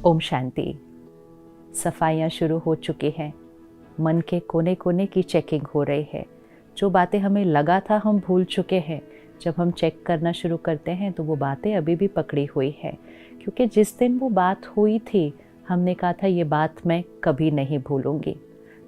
ओम शांति। सफाइयाँ शुरू हो चुकी हैं। मन के कोने कोने की चेकिंग हो रही है। जो बातें हमें लगा था हम भूल चुके हैं, जब हम चेक करना शुरू करते हैं तो वो बातें अभी भी पकड़ी हुई है। क्योंकि जिस दिन वो बात हुई थी, हमने कहा था ये बात मैं कभी नहीं भूलूंगी।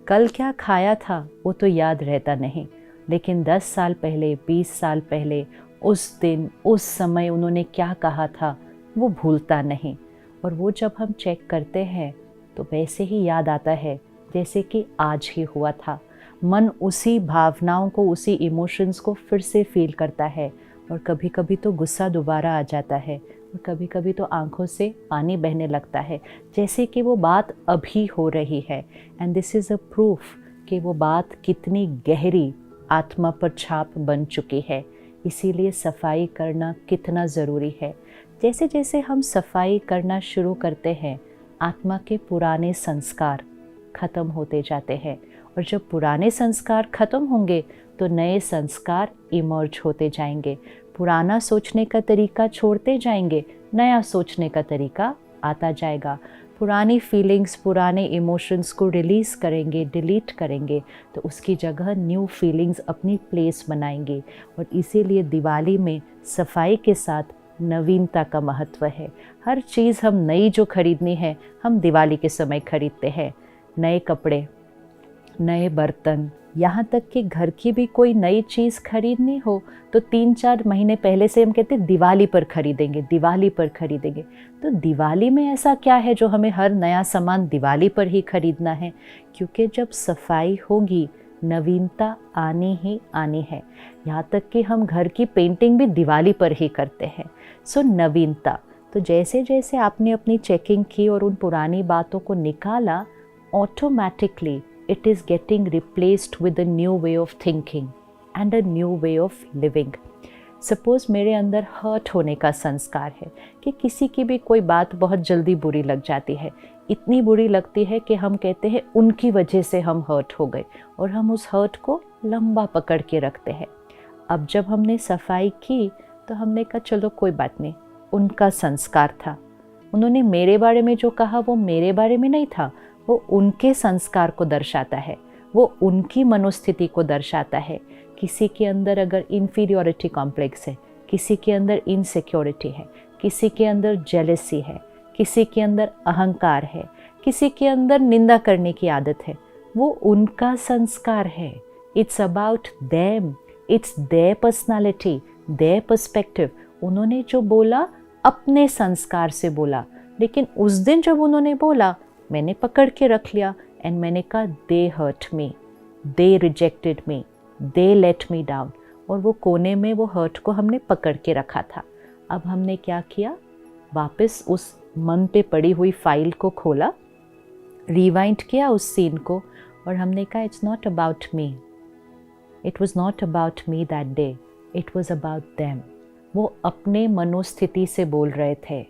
कल क्या खाया था वो तो याद रहता नहीं, लेकिन 10 साल पहले, 20 साल पहले, उस दिन, उस समय उन्होंने क्या कहा था वो भूलता नहीं। और वो जब हम चेक करते हैं तो वैसे ही याद आता है जैसे कि आज ही हुआ था। मन उसी भावनाओं को, उसी इमोशंस को फिर से फील करता है। और कभी कभी तो गुस्सा दोबारा आ जाता है और कभी कभी तो आंखों से पानी बहने लगता है, जैसे कि वो बात अभी हो रही है। And this is a proof कि वो बात कितनी गहरी आत्मा पर छाप बन चुकी है। इसीलिए सफाई करना कितना ज़रूरी है। जैसे जैसे हम सफाई करना शुरू करते हैं, आत्मा के पुराने संस्कार खत्म होते जाते हैं। और जब पुराने संस्कार खत्म होंगे तो नए संस्कार इमर्ज होते जाएंगे। पुराना सोचने का तरीका छोड़ते जाएंगे, नया सोचने का तरीका आता जाएगा। पुरानी फीलिंग्स, पुराने इमोशंस को रिलीज़ करेंगे, डिलीट करेंगे, तो उसकी जगह न्यू फीलिंग्स अपनी प्लेस बनाएंगे। और इसीलिए दिवाली में सफाई के साथ नवीनता का महत्व है। हर चीज़ हम नई जो खरीदनी है, हम दिवाली के समय खरीदते हैं। नए कपड़े, नए बर्तन, यहाँ तक कि घर की भी कोई नई चीज़ खरीदनी हो तो 3-4 महीने पहले से हम कहते हैं दिवाली पर खरीदेंगे, दिवाली पर खरीदेंगे। तो दिवाली में ऐसा क्या है जो हमें हर नया सामान दिवाली पर ही खरीदना है? क्योंकि जब सफाई होगी, नवीनता आनी ही आनी है। यहाँ तक कि हम घर की पेंटिंग भी दिवाली पर ही करते हैं। सो नवीनता। तो जैसे जैसे आपने अपनी चेकिंग की और उन पुरानी बातों को निकाला, automatically it is getting replaced with a new way of thinking and a new way of living. Suppose मेरे अंदर हर्ट होने का संस्कार है कि किसी की भी कोई बात बहुत जल्दी बुरी लग जाती है। इतनी बुरी लगती है कि हम कहते हैं उनकी वजह से हम हर्ट हो गए, और हम उस हर्ट को लंबा पकड़ के रखते हैं। अब जब हमने सफाई की तो हमने कहा चलो कोई बात नहीं, उनका संस्कार था। उन्होंने मेरे बारे में जो कहा वो मेरे बारे में नहीं था, वो उनके संस्कार को दर्शाता है, वो उनकी मनोस्थिति को दर्शाता है। किसी के अंदर अगर इन्फीरियोरिटी कॉम्प्लेक्स है, किसी के अंदर इनसिक्योरिटी है, किसी के अंदर जेलसी है, किसी के अंदर अहंकार है, किसी के अंदर निंदा करने की आदत है, वो उनका संस्कार है। It's about them, it's there personality, their perspective. उन्होंने जो बोला अपने संस्कार से बोला, लेकिन उस दिन जब उन्होंने बोला मैंने पकड़ के रख लिया एंड मैंने कहा they hurt me, they rejected me, they let me down. और वो कोने में वो हर्ट को हमने पकड़ के रखा था। अब हमने क्या किया, वापस उस मन पे पड़ी हुई फाइल को खोला, रिवाइंड किया उस सीन को, और हमने कहा it's not about me, it was not about me that day, it was about them. वो अपने मनोस्थिति से बोल रहे थे।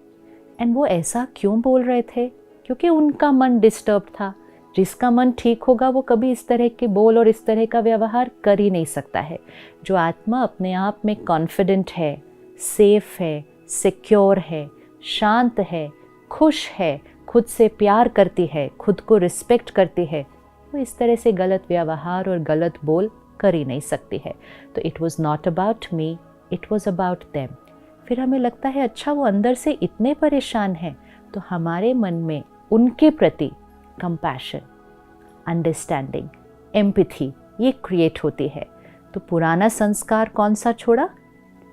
एंड वो ऐसा क्यों बोल रहे थे? क्योंकि उनका मन डिस्टर्ब था। जिसका मन ठीक होगा वो कभी इस तरह के बोल और इस तरह का व्यवहार कर ही नहीं सकता है। जो आत्मा अपने आप में कॉन्फिडेंट है, सेफ है, सिक्योर है, शांत है, खुश है, खुद से प्यार करती है, खुद को रिस्पेक्ट करती है, वो इस तरह से गलत व्यवहार और गलत बोल कर ही नहीं सकती है। तो it was not about me, it was about them. फिर हमें लगता है अच्छा वो अंदर से इतने परेशान हैं, तो हमारे मन में उनके प्रति कंपैशन, अंडरस्टैंडिंग, एम्पैथी ये क्रिएट होती है। तो पुराना संस्कार कौन सा छोड़ा?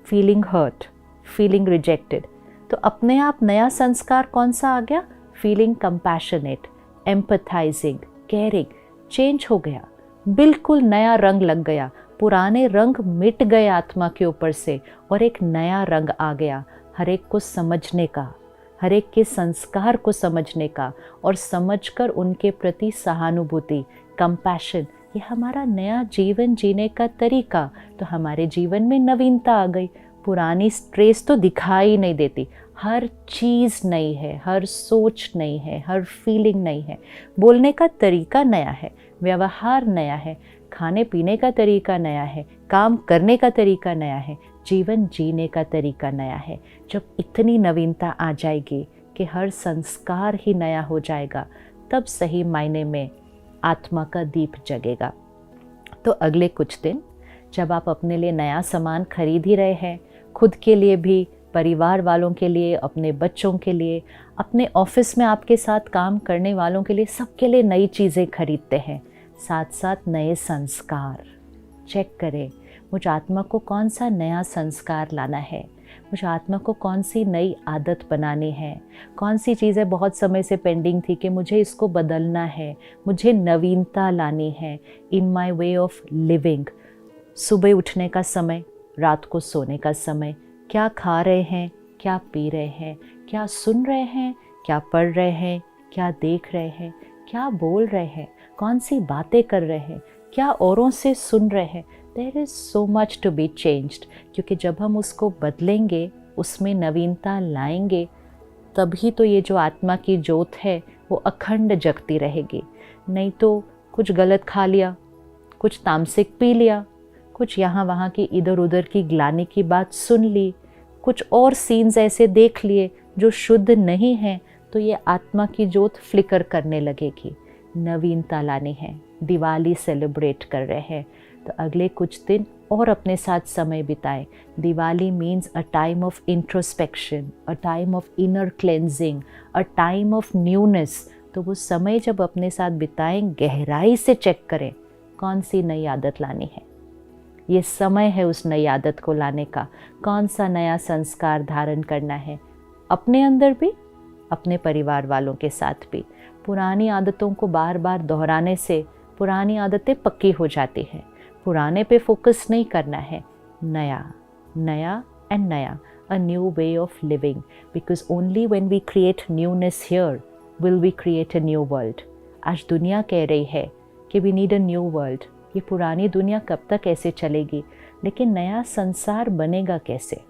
Feeling hurt, feeling rejected. तो अपने आप नया संस्कार कौन सा आ गया? Feeling compassionate, empathising, caring. Change हो गया, बिल्कुल नया रंग लग गया। पुराने रंग मिट गए आत्मा के ऊपर से और एक नया रंग आ गया, हर एक को समझने का, हर एक के संस्कार को समझने का, और समझकर उनके प्रति सहानुभूति, कंपैशन। ये हमारा नया जीवन जीने का तरीका। तो हमारे जीवन में नवीनता आ गई। पुरानी स्ट्रेस तो दिखाई नहीं देती। हर चीज़ नई है, हर सोच नई है, हर फीलिंग नई है, बोलने का तरीका नया है, व्यवहार नया है, खाने पीने का तरीका नया है, काम करने का तरीका नया है, जीवन जीने का तरीका नया है। जब इतनी नवीनता आ जाएगी कि हर संस्कार ही नया हो जाएगा, तब सही मायने में आत्मा का दीप जगेगा। तो अगले कुछ दिन जब आप अपने लिए नया सामान खरीद ही रहे हैं, खुद के लिए भी, परिवार वालों के लिए, अपने बच्चों के लिए, अपने ऑफिस में आपके साथ काम करने वालों के लिए, सबके लिए नई चीज़ें खरीदते हैं, साथ साथ नए संस्कार चेक करें। मुझ आत्मा को कौन सा नया संस्कार लाना है, मुझे आत्मा को कौन सी नई आदत बनानी है, कौन सी चीज़ें बहुत समय से पेंडिंग थी कि मुझे इसको बदलना है, मुझे नवीनता लानी है in my way of living. सुबह उठने का समय, रात को सोने का समय, क्या खा रहे हैं, क्या पी रहे हैं, क्या सुन रहे हैं, क्या पढ़ रहे हैं, क्या देख रहे हैं, क्या बोल रहे हैं, कौन सी बातें कर रहे हैं, क्या औरों से सुन रहे हैं। There is so much to be changed, क्योंकि जब हम उसको बदलेंगे, उसमें नवीनता लाएंगे, तभी तो ये जो आत्मा की ज्योत है वो अखंड जगती रहेगी। नहीं तो कुछ गलत खा लिया, कुछ तामसिक पी लिया, कुछ यहाँ वहाँ की इधर उधर की ग्लानि की बात सुन ली, कुछ और सीन्स ऐसे देख लिए जो शुद्ध नहीं हैं, तो ये आत्मा की ज्योत फ्लिकर करने लगेगी। नवीनता लानी है, दिवाली सेलिब्रेट कर रहे हैं, तो अगले कुछ दिन और अपने साथ समय बिताएं। Diwali means a time of introspection, a time of inner cleansing, a time of newness. तो वो समय जब अपने साथ बिताएं, गहराई से चेक करें कौन सी नई आदत लानी है। ये समय है उस नई आदत को लाने का। कौन सा नया संस्कार धारण करना है, अपने अंदर भी, अपने परिवार वालों के साथ भी। पुरानी आदतों को बार बार दोहराने से पुरानी आदतें पक्की हो जाती हैं। पुराने पे फोकस नहीं करना है, नया नया एंड नया, a new way of living, because only when we create newness here will we create a new world. आज दुनिया कह रही है कि we need a new world. ये पुरानी दुनिया कब तक ऐसे चलेगी, लेकिन नया संसार बनेगा कैसे?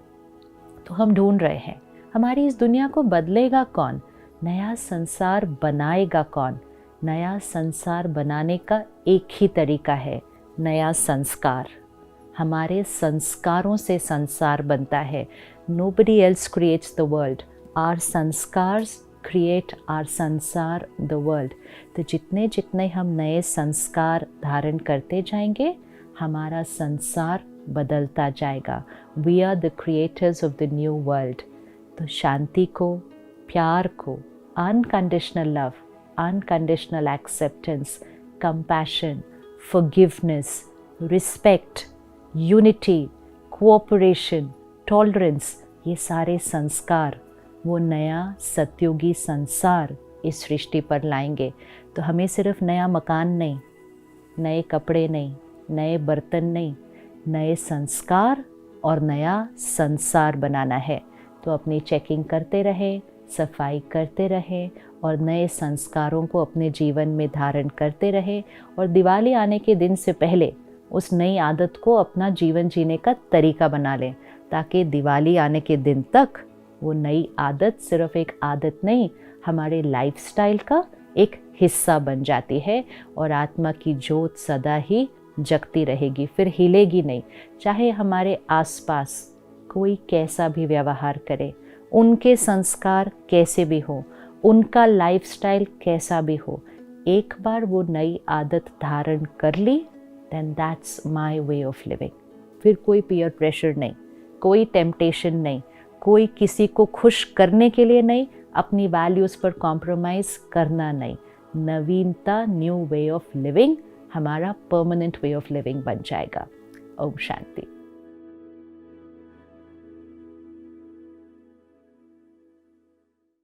तो हम ढूंढ रहे हैं, हमारी इस दुनिया को बदलेगा कौन, नया संसार बनाएगा कौन? नया संसार बनाने का एक ही तरीका है, नया संस्कार। हमारे संस्कारों से संसार बनता है। Nobody else creates the world, our संस्कार्स क्रिएट आवर संसार द वर्ल्ड। तो जितने जितने हम नए संस्कार धारण करते जाएंगे, हमारा संसार बदलता जाएगा। We are the creators of the new world. तो शांति को, प्यार को, unconditional love, unconditional acceptance, compassion, forgiveness, respect, unity, cooperation, tolerance, ये सारे संस्कार वो नया सतयुगी संसार इस सृष्टि पर लाएंगे। तो हमें सिर्फ नया मकान नहीं, नए कपड़े नहीं, नए बर्तन नहीं, नए संस्कार और नया संसार बनाना है। तो अपनी चेकिंग करते रहे, सफाई करते रहे और नए संस्कारों को अपने जीवन में धारण करते रहे। और दिवाली आने के दिन से पहले उस नई आदत को अपना जीवन जीने का तरीका बना लें, ताकि दिवाली आने के दिन तक वो नई आदत सिर्फ एक आदत नहीं, हमारे लाइफस्टाइल का एक हिस्सा बन जाती है और आत्मा की ज्योत सदा ही जगती रहेगी, फिर हिलेगी नहीं। चाहे हमारे आसपास कोई कैसा भी व्यवहार करे, उनके संस्कार कैसे भी हो, उनका लाइफस्टाइल कैसा भी हो, एक बार वो नई आदत धारण कर ली, then that's my way of living. फिर कोई पीयर प्रेशर नहीं, कोई टेम्पटेशन नहीं, कोई किसी को खुश करने के लिए नहीं, अपनी वैल्यूज़ पर कॉम्प्रोमाइज़ करना नहीं। नवीनता, न्यू वे ऑफ लिविंग हमारा परमानेंट वे ऑफ लिविंग बन जाएगा। ओम शांति।